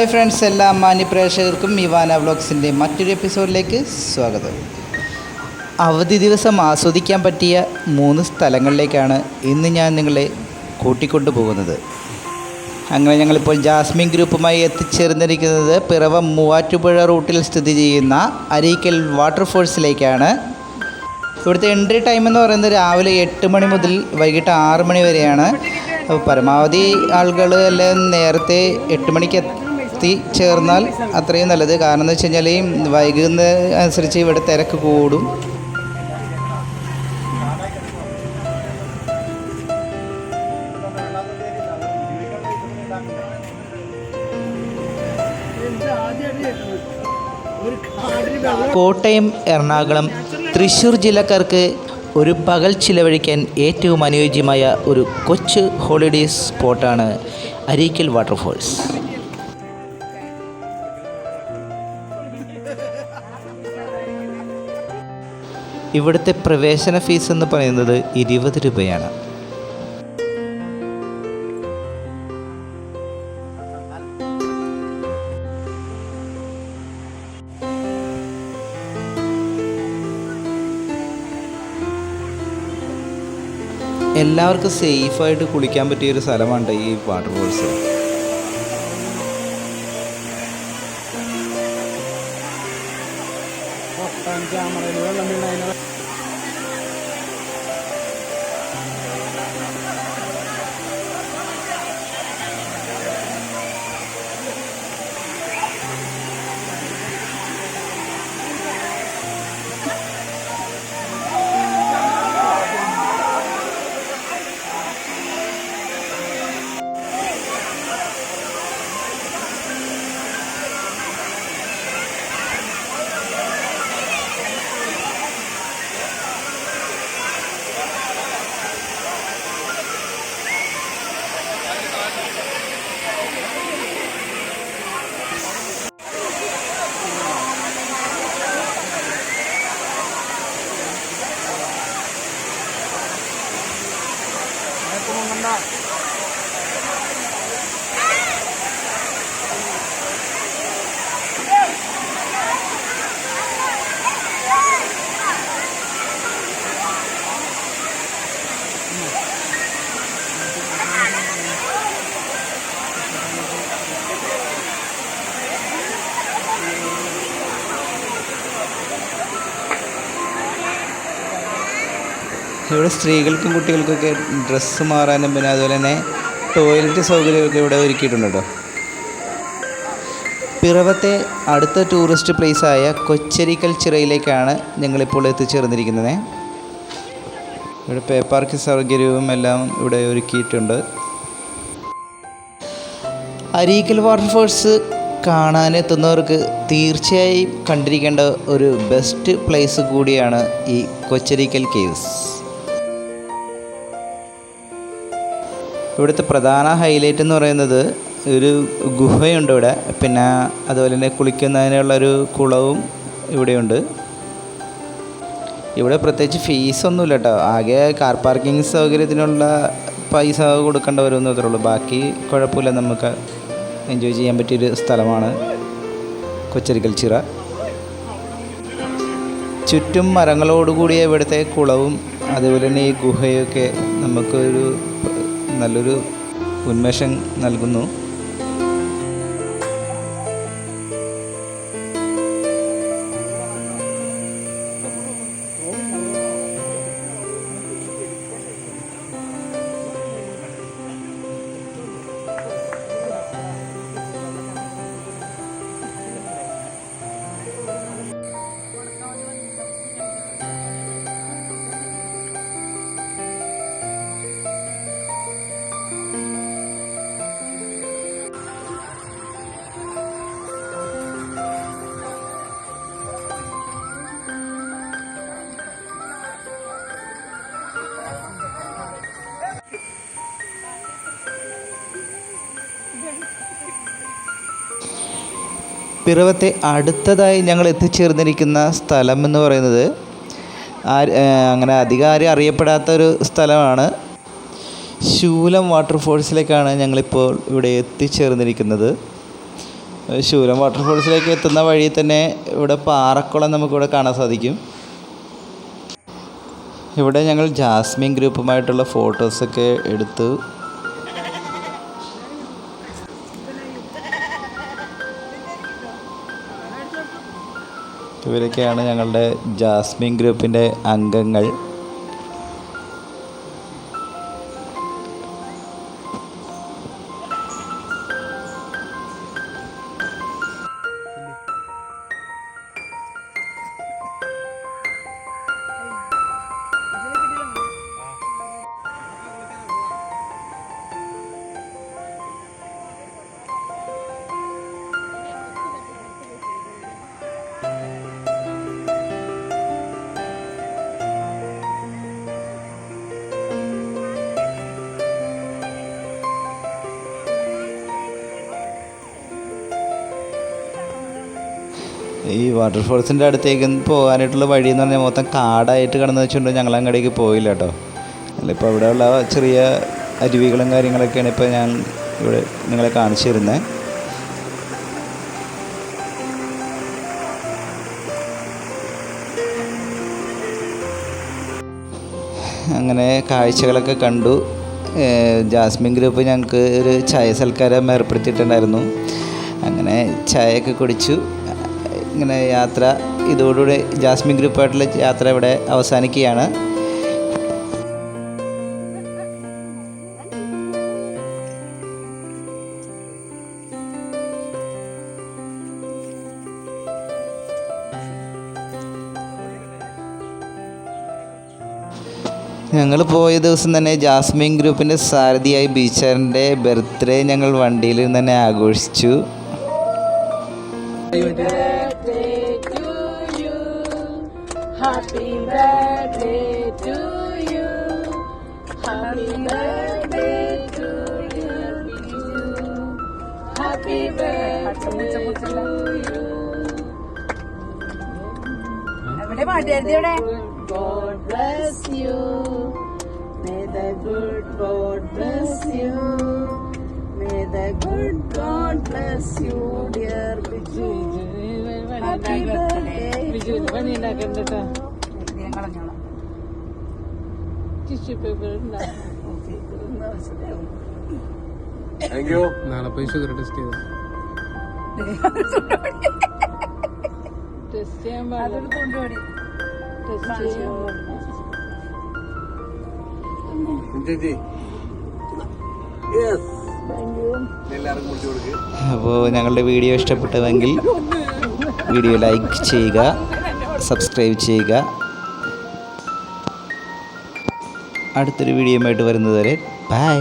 Hi friends, എല്ലാ മാന്യപ്രേക്ഷകർക്കും Ivana വ്ളോഗ്സിൻ്റെ മറ്റൊരു എപ്പിസോഡിലേക്ക് സ്വാഗതം. അവധി ദിവസം ആസ്വദിക്കാൻ പറ്റിയ 3 സ്ഥലങ്ങളിലേക്കാണ് ഇന്ന് ഞാൻ നിങ്ങളെ കൂട്ടിക്കൊണ്ടു പോകുന്നത്. അങ്ങനെ ഞങ്ങളിപ്പോൾ ജാസ്മിൻ ഗ്രൂപ്പുമായി എത്തിച്ചേർന്നിരിക്കുന്നത് പിറവം മൂവാറ്റുപുഴ റൂട്ടിൽ സ്ഥിതി ചെയ്യുന്ന അരീക്കൽ വാട്ടർഫോൾസിലേക്കാണ്. ഇവിടുത്തെ എൻട്രി ടൈം എന്ന് പറയുന്നത് രാവിലെ 8 മണി മുതൽ വൈകിട്ട് 6 മണി വരെയാണ്. അപ്പോൾ പരമാവധി ആളുകൾ എല്ലാം നേരത്തെ 8 മണിക്ക് ചേർന്നാൽ അത്രയും നല്ലത്. കാരണം എന്ന് വെച്ച് കഴിഞ്ഞാൽ വൈകുന്ന അനുസരിച്ച് ഇവിടെ തിരക്ക് കൂടും. കോട്ടയം, എറണാകുളം, തൃശ്ശൂർ ജില്ലക്കാർക്ക് ഒരു പകൽ ചിലവഴിക്കാൻ ഏറ്റവും അനുയോജ്യമായ ഒരു കൊച്ചു ഹോളിഡേ സ്പോട്ടാണ് അരീക്കൽ വാട്ടർഫോൾസ്. ഇവിടുത്തെ പ്രവേശന ഫീസ് എന്ന് പറയുന്നത് 20 രൂപയാണ്. എല്ലാവർക്കും സേഫായിട്ട് കുളിക്കാൻ പറ്റിയൊരു സ്ഥലമാണ് ഈ വാട്ടർഫോൾസ്. ഇവിടെ സ്ത്രീകൾക്കും കുട്ടികൾക്കൊക്കെ ഡ്രസ്സ് മാറാനും പിന്നെ അതുപോലെ തന്നെ ടോയ്ലറ്റ് സൗകര്യമൊക്കെ ഇവിടെ ഒരുക്കിയിട്ടുണ്ട് കേട്ടോ. പിറവത്തെ അടുത്ത ടൂറിസ്റ്റ് പ്ലേസായ കൊച്ചരിക്കൽ ചിറയിലേക്കാണ് ഞങ്ങളിപ്പോൾ എത്തിച്ചേർന്നിരിക്കുന്നത്. ഇവിടെ പേ പാർക്ക് സൗകര്യവും എല്ലാം ഇവിടെ ഒരുക്കിയിട്ടുണ്ട്. അരീക്കൽ വാട്ടർഫോൾസ് കാണാനെത്തുന്നവർക്ക് തീർച്ചയായും കണ്ടിരിക്കേണ്ട ഒരു ബെസ്റ്റ് പ്ലേസ് കൂടിയാണ് ഈ കൊച്ചരിക്കൽ കേവ്സ്. ഇവിടുത്തെ പ്രധാന ഹൈലൈറ്റ് എന്ന് പറയുന്നത് ഒരു ഗുഹയുണ്ട് ഇവിടെ, പിന്നെ അതുപോലെ തന്നെ കുളിക്കുന്നതിനുള്ളൊരു കുളവും ഇവിടെയുണ്ട്. ഇവിടെ പ്രത്യേകിച്ച് ഫീസൊന്നുമില്ല കേട്ടോ, ആകെ കാർ പാർക്കിംഗ് സൗകര്യത്തിനുള്ള പൈസ കൊടുക്കേണ്ട വരുമെന്ന് അത്രേ ഉള്ളൂ. ബാക്കി കുഴപ്പമില്ല, നമുക്ക് എൻജോയ് ചെയ്യാൻ പറ്റിയൊരു സ്ഥലമാണ് കൊച്ചരിക്കൽ ചിറ. ചുറ്റും മരങ്ങളോടുകൂടിയ ഇവിടുത്തെ കുളവും അതുപോലെ തന്നെ ഈ ഗുഹയൊക്കെ നമുക്കൊരു നല്ലൊരു ഉന്മേഷം നൽകുന്നു. പിറവത്തെ അടുത്തതായി ഞങ്ങൾ എത്തിച്ചേർന്നിരിക്കുന്ന സ്ഥലം എന്ന് പറയുന്നത് അങ്ങനെ അധികം ആരും അറിയപ്പെടാത്തൊരു സ്ഥലമാണ്. ശൂലം വാട്ടർഫോൾസിലേക്കാണ് ഞങ്ങളിപ്പോൾ ഇവിടെ എത്തിച്ചേർന്നിരിക്കുന്നത്. ശൂലം വാട്ടർഫോൾസിലേക്ക് എത്തുന്ന വഴി തന്നെ ഇവിടെ പാറക്കുളം നമുക്കിവിടെ കാണാൻ സാധിക്കും. ഇവിടെ ഞങ്ങൾ ജാസ്മിൻ ഗ്രൂപ്പുമായിട്ടുള്ള ഫോട്ടോസൊക്കെ എടുത്തു. ഇവരൊക്കെയാണ് ഞങ്ങളുടെ ജാസ്മിൻ ഗ്രൂപ്പിൻ്റെ അംഗങ്ങൾ. ഈ വാട്ടർഫോൾസിൻ്റെ അടുത്തേക്ക് പോകാനായിട്ടുള്ള വഴി എന്ന് പറഞ്ഞാൽ മൊത്തം കാടായിട്ട് കിടന്നു വെച്ചുകൊണ്ട് ഞങ്ങൾ അങ്ങോട്ടേക്ക് പോയില്ല കേട്ടോ. അല്ലിപ്പോൾ ഇവിടെയുള്ള ചെറിയ അരുവികളും കാര്യങ്ങളൊക്കെയാണ് ഇപ്പോൾ ഞാൻ ഇവിടെ നിങ്ങളെ കാണിച്ചു തരുന്നത്. അങ്ങനെ കാഴ്ചകളൊക്കെ കണ്ടു. ജാസ്മിൻ ഗ്രൂപ്പ് ഞങ്ങൾക്ക് ഒരു ചായ സൽക്കാരം ഏർപ്പെടുത്തിയിട്ടുണ്ടായിരുന്നു. അങ്ങനെ ചായയൊക്കെ കുടിച്ചു. ഇങ്ങനെ യാത്ര ഇതോടുകൂടി ജാസ്മിൻ ഗ്രൂപ്പായിട്ടുള്ള യാത്ര ഇവിടെ അവസാനിക്കുകയാണ്. ഞങ്ങൾ പോയ ദിവസം തന്നെ ജാസ്മിൻ ഗ്രൂപ്പിൻ്റെ സാരഥിയായി ബീച്ചാറിൻ്റെ ബർത്ത്ഡേ ഞങ്ങൾ വണ്ടിയിൽ തന്നെ ആഘോഷിച്ചു. Happy birthday to you. Happy birthday to you. Happy birthday to you. God bless you. May the good God bless you. May the good God bless you, dear Biju. Happy birthday. Thank you. നാളെ പോയി sugar test ചെയ്തു. അപ്പോൾ ഞങ്ങളുടെ video ഇഷ്ടപ്പെട്ടുവെങ്കിൽ video like ചെയ്യുക, subscribe ചെയ്യുക. അടുത്തൊരു വീഡിയോയുമായിട്ട് വരുന്നതുവരെ ബൈ.